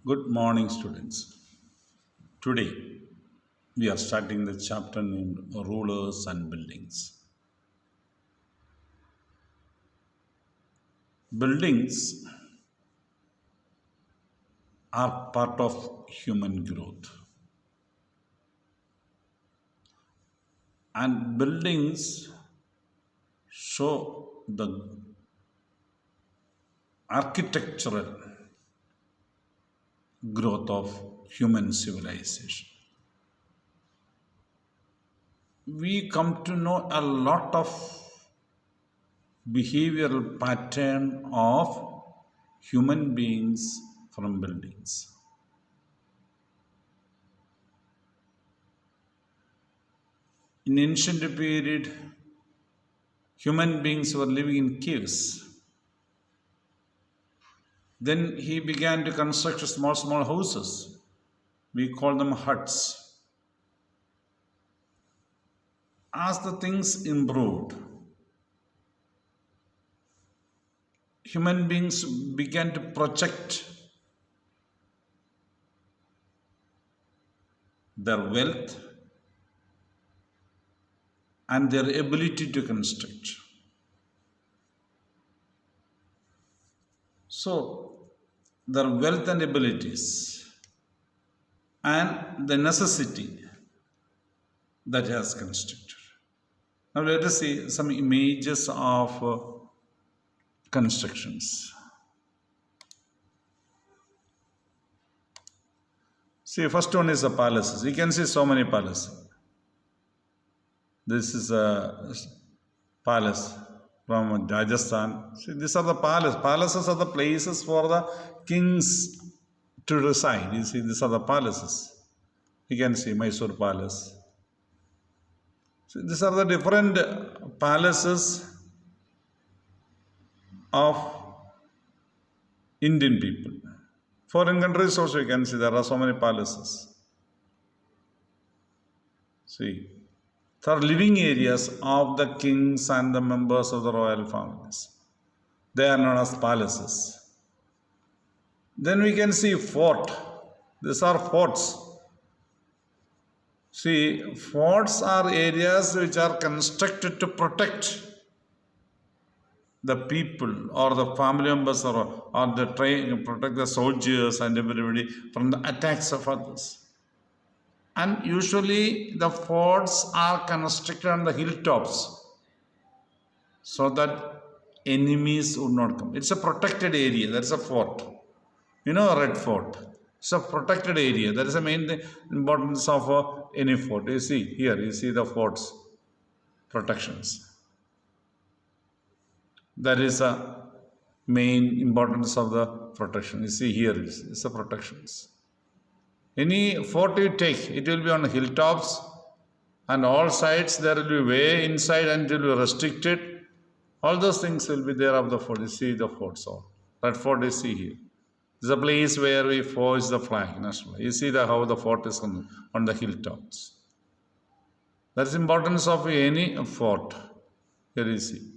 Good morning, students. Today we are starting the chapter named Rulers and Buildings. Buildings are part of human growth, and buildings show the architectural growth of human civilization. We come to know a lot of behavioral pattern of human beings from buildings. In ancient period, human beings were living in caves. Then he began to construct small houses. We call them huts. As the things improved, human beings began to project their wealth and their ability to construct. So, their wealth and abilities and the necessity that has constructed. Now, let us see some images of constructions. See, first one is the palaces. You can see so many palaces. This is a palace from Rajasthan. See, these are the palaces. Palaces are the places for the kings to reside. You see, these are the palaces. You can see Mysore Palace. See, these are the different palaces of Indian people. Foreign countries also you can see there are so many palaces. See, they are living areas of the kings and the members of the royal families. They are known as palaces. Then we can see fort. These are forts. See, forts are areas which are constructed to protect the people or the family members or the train, protect the soldiers and everybody from the attacks of others. And usually the forts are constructed on the hilltops so that enemies would not come. It's a protected area. That's a fort. You know, a red fort. It's a protected area. That is the main importance of any fort. You see here, you see the forts, protections. That is a main importance of the protection. You see here, it's the protections. Any fort you take, it will be on hilltops and all sides there will be way inside and it will be restricted. All those things will be there of the fort. You see the forts all. That fort you see here. This is a place where we forge the flag, national. You see how the fort is on the hilltops. That's the importance of any fort. Here you see.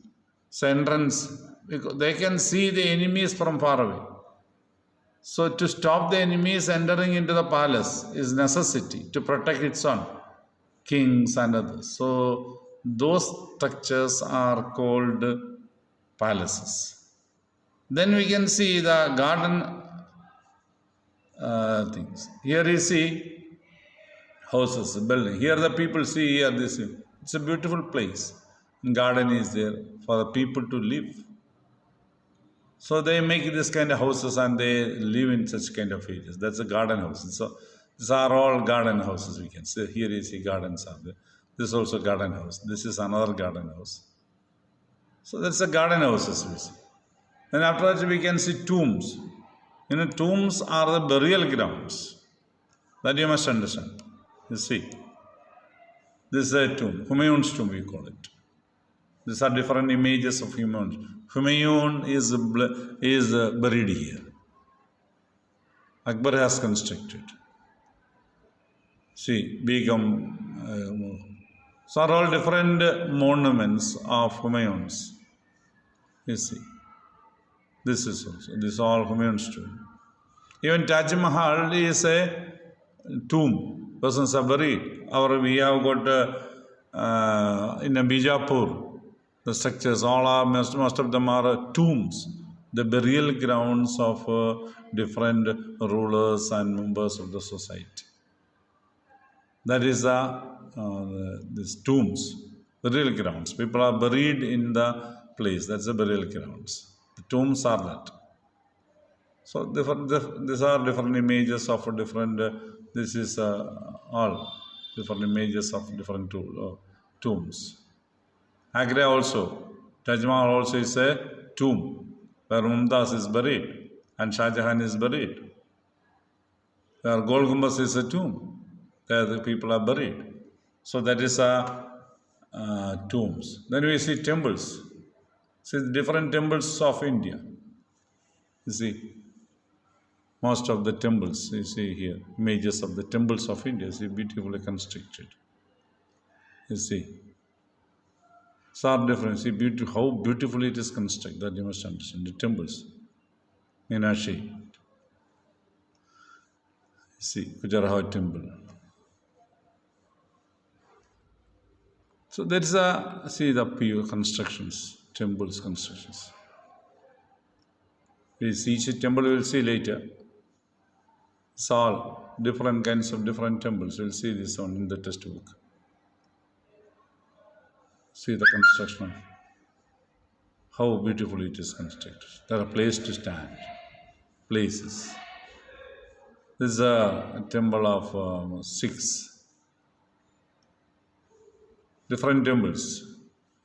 So entrance, because they can see the enemies from far away. So to stop the enemies entering into the palace is necessity to protect its own kings and others. So those structures are called palaces. Then we can see the garden things. Here you see houses, building. Here the people see here this. It's a beautiful place. Garden is there for the people to live. So they make this kind of houses and they live in such kind of areas. That's a garden house. So these are all garden houses we can see. Here you see gardens are there. This is also garden house. This is another garden house. So that's a garden houses we see. Then after that we can see tombs. You know, tombs are the burial grounds. That you must understand. You see. This is a tomb. Humayun's tomb we call it. These are different images of Humayun. Humayun is buried here. Akbar has constructed. See, Begum. So are all different monuments of Humayun's. You see. This is all Humayun's tomb. Even Taj Mahal is a tomb. Persons are buried. Or we have got in Bijapur, the structures, all are, most of them are tombs, the burial grounds of different rulers and members of the society. That is these tombs, burial grounds. People are buried in the place. That's the burial grounds. The tombs are that. So these are different images of different. This is all different images of different tombs. Agra also, Taj Mahal also is a tomb where Mumtaz is buried and Shah Jahan is buried. Where Gol Gumbaz is a tomb, there the people are buried. So that is tombs. Then we see temples. See the different temples of India. You see, most of the temples, you see here, images of the temples of India, see, beautifully constructed. You see, so are different. See, how beautifully it is constructed, that you must understand. The temples, Meenakshi, you see, Khajuraho temple. So there is see the pure constructions, temples constructions. We see each temple, we will see later. It's all different kinds of different temples. We'll see this one in the textbook. See the construction, how beautifully it is constructed. There are places to stand, places. This is a temple of 6 different temples.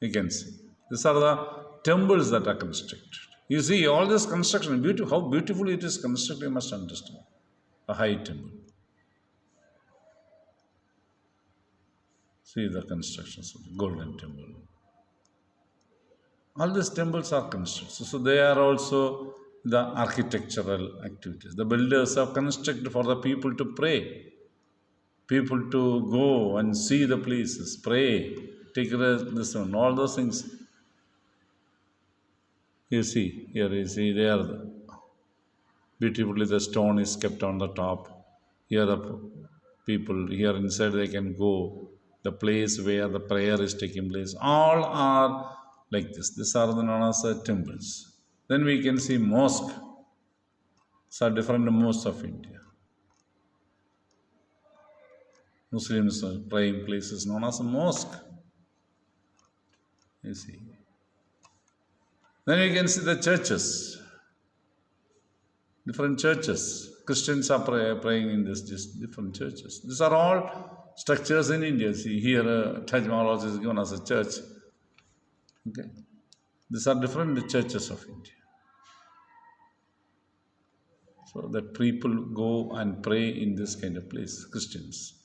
You can see. These are the temples that are constructed. You see all this construction, how beautifully it is constructed, you must understand. A high temple. See the constructions of the Golden Temple. All these temples are constructed. So they are also the architectural activities. The builders have constructed for the people to pray. People to go and see the places, pray, take this one, all those things. You see, here you see there, beautifully the stone is kept on the top. Here the people, here inside they can go. The place where the prayer is taking place, all are like this. These are known as temples. Then we can see mosque. These are different mosques of India. Muslims praying places known as a mosque. You see. Then we can see the churches. Different churches. Christians are praying in this different churches. These are all structures in India. See here, Taj Mahal also is given as a church. Okay, these are different churches of India. So that people go and pray in this kind of place, Christians.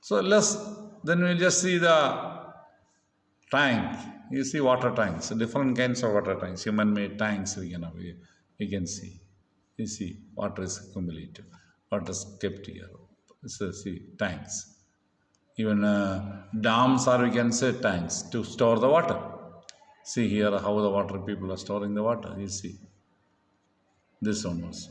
So then we just see the tank. You see water tanks, different kinds of water tanks, human-made tanks we can see. You see, water is accumulated, water is kept here. So see, tanks. Even dams are, we can say, tanks to store the water. See here how the water people are storing the water. You see, this one also.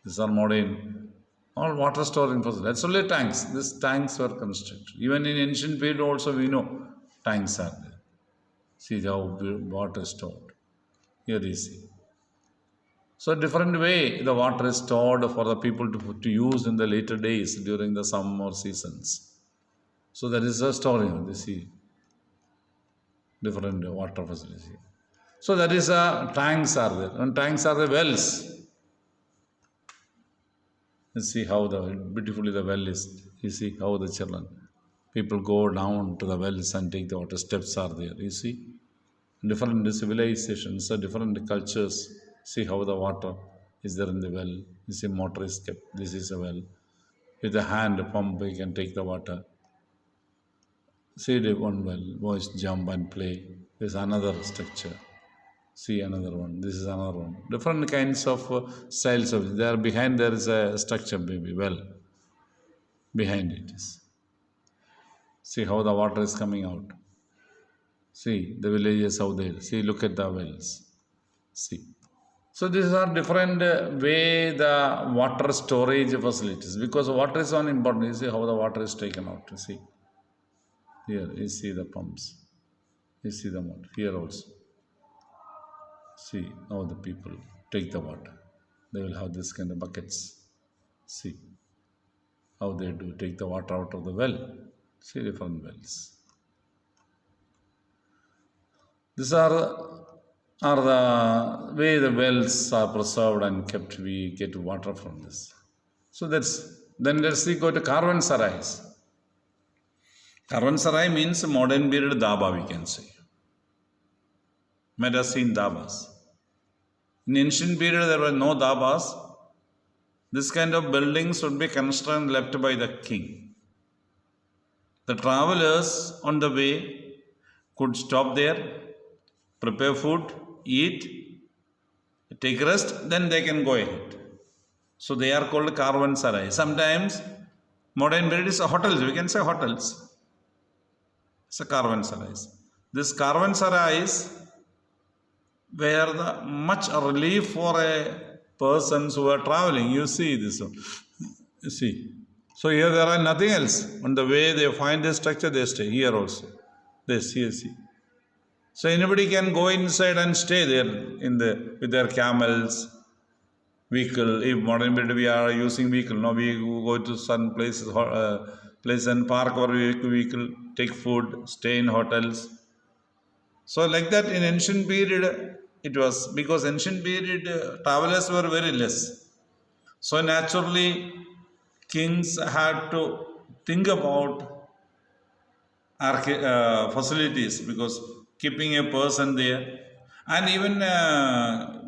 These are modern, all water storing facilities. That's only tanks. These tanks were constructed. Even in ancient period also we know tanks are there. See how water is stored. Here you see. So different way the water is stored for the people to use in the later days during the summer seasons. So that is a story. You see, different water facilities. So that is tanks are there, and tanks are the wells. You see how beautifully the well is. You see how the children, people go down to the wells and take the water. Steps are there. You see, different civilizations, different cultures. See how the water is there in the well. You see, motor is kept. This is a well. With a hand pump, you can take the water. See the one well, boys jump and play. There's another structure. See another one. This is another one. Different kinds of styles of. There behind there is a structure, maybe well. Behind it is. See how the water is coming out. See the villages out there. See, look at the wells. See. So these are different way the water storage facilities, because water is one important. You see how the water is taken out. You see here, you see the pumps, you see the water here also. See how the people take the water. They will have this kind of buckets. See how they do take the water out of the well. See different wells. These are the way the wells are preserved and kept. We get water from this. So then let's see go to Caravanserais. Caravanserai means modern period dhaba, we can say. Might have seen dhabas. In ancient period there were no dhabas. This kind of buildings would be constructed and left by the king. The travelers on the way could stop there, prepare food, eat, take rest, then they can go ahead. So they are called Caravanserai. Sometimes modern period is hotels, we can say hotels. It's a Caravanserais. This Caravanserais were the much relief for a persons who are traveling. You see this one. You see. So here there are nothing else. On the way they find the structure, they stay. Here also. This, here see. So anybody can go inside and stay there with their camels, vehicle. If modern period we are using vehicle, no, we go to some places, place and park our vehicle, take food, stay in hotels. So like that in ancient period it was, because ancient period travelers were very less. So naturally kings had to think about facilities, because keeping a person there, and even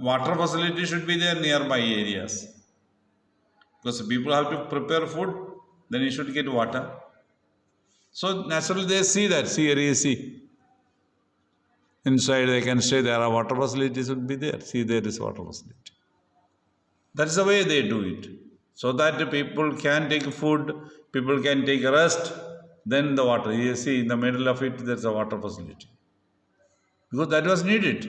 water facility should be there nearby areas, because people have to prepare food, then you should get water. So naturally they see that. See here you see. Inside they can stay, there are water facilities would be there. See, there is water facility. That's the way they do it. So that people can take food, people can take rest, then the water. You see, in the middle of it, there's a water facility. Because that was needed.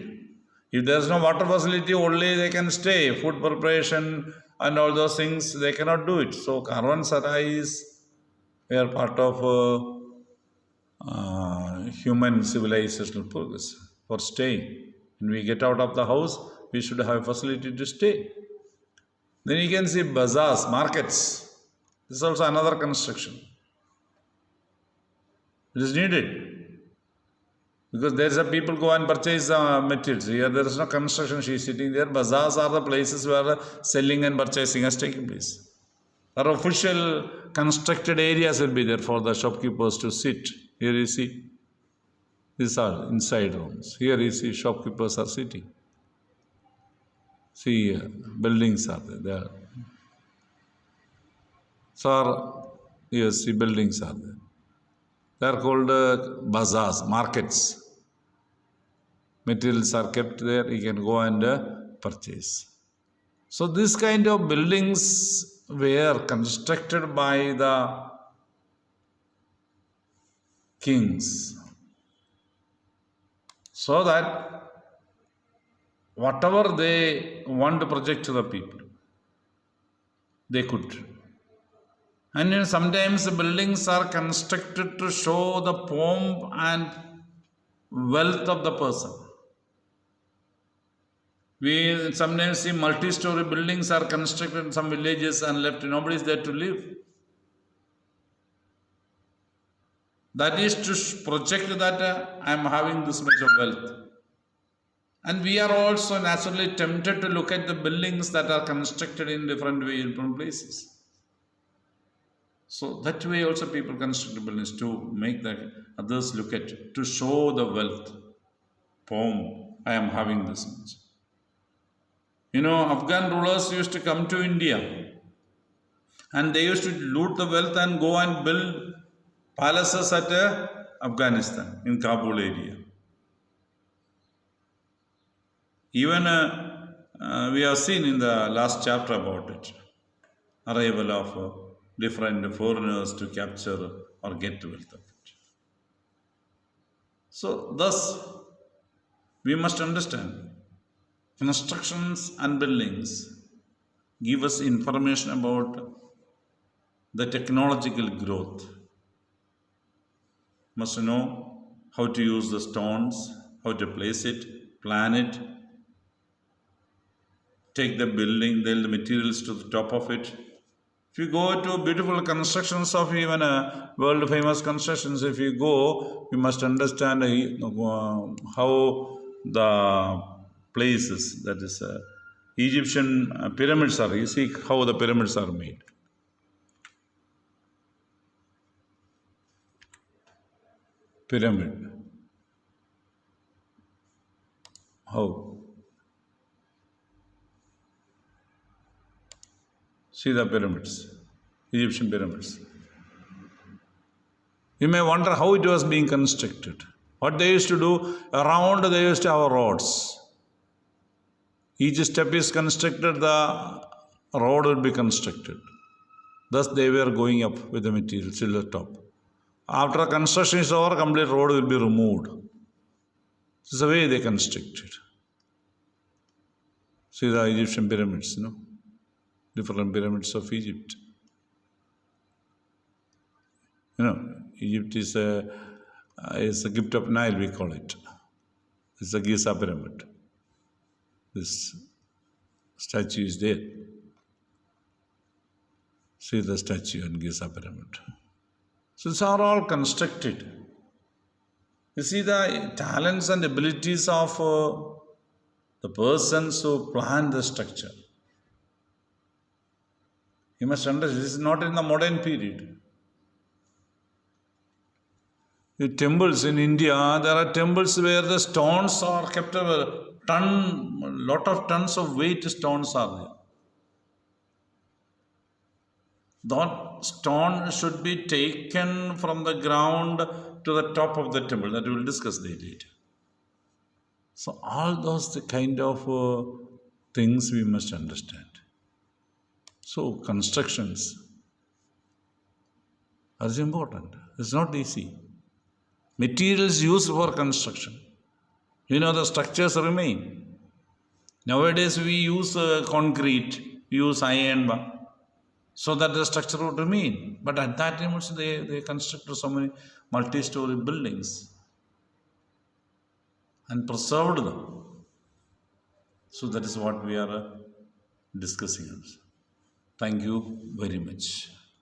If there's no water facility, only they can stay. Food preparation and all those things, they cannot do it. So Caravanserais were part of human civilizational progress for staying. When we get out of the house, we should have a facility to stay. Then you can see bazaars, markets. This is also another construction. It is needed. Because there is a people go and purchase materials. Here there is no construction, she is sitting there. Bazaars are the places where selling and purchasing has taken place. There are official constructed areas will be there for the shopkeepers to sit. Here you see. These are inside rooms. Here you see shopkeepers are sitting. See, buildings are there. So, you see buildings are there. They are called bazaars, markets. Materials are kept there. You can go and purchase. So, this kind of buildings were constructed by the kings, so that whatever they want to project to the people, they could. And sometimes the buildings are constructed to show the pomp and wealth of the person. We sometimes see multi-story buildings are constructed in some villages and left. Nobody is there to live. That is to project that I am having this much of wealth. And we are also naturally tempted to look at the buildings that are constructed in different ways, in different places. So that way also people construct buildings to make the others look at it, to show the wealth. Pomp, I am having this much. Afghan rulers used to come to India and they used to loot the wealth and go and build palaces at Afghanistan, in Kabul area. Even we have seen in the last chapter about it, arrival of different foreigners to capture or get wealth of it. So thus, we must understand Constructions and buildings give us information about the technological growth. Must know how to use the stones, how to place it, plan it, take the building, the materials to the top of it. If you go to beautiful constructions of even world famous constructions, if you go, you must understand how the places, that is, Egyptian pyramids are. You see how the pyramids are made. Pyramid. How? See the pyramids, Egyptian pyramids. You may wonder how it was being constructed. What they used to do, around they used to have roads. Each step is constructed, the road will be constructed. Thus they were going up with the material till the top. After construction is over, complete road will be removed. This is the way they constructed. See the Egyptian pyramids, different pyramids of Egypt. Egypt is a gift of Nile, we call it. It's the Giza pyramid. This statue is there. See the statue in Giza pyramid. So these are all constructed. You see the talents and abilities of the persons who plan the structure. You must understand, this is not in the modern period. The temples in India, there are temples where the stones are kept a lot of tons of weight stones are there. That stone should be taken from the ground to the top of the temple. That we will discuss later. So all those kind of things we must understand. So constructions are important. It's not easy. Materials used for construction. The structures remain. Nowadays we use concrete, we use iron so that the structure would remain. But at that time also they constructed so many multi-story buildings and preserved them. So that is what we are discussing. Thank you very much.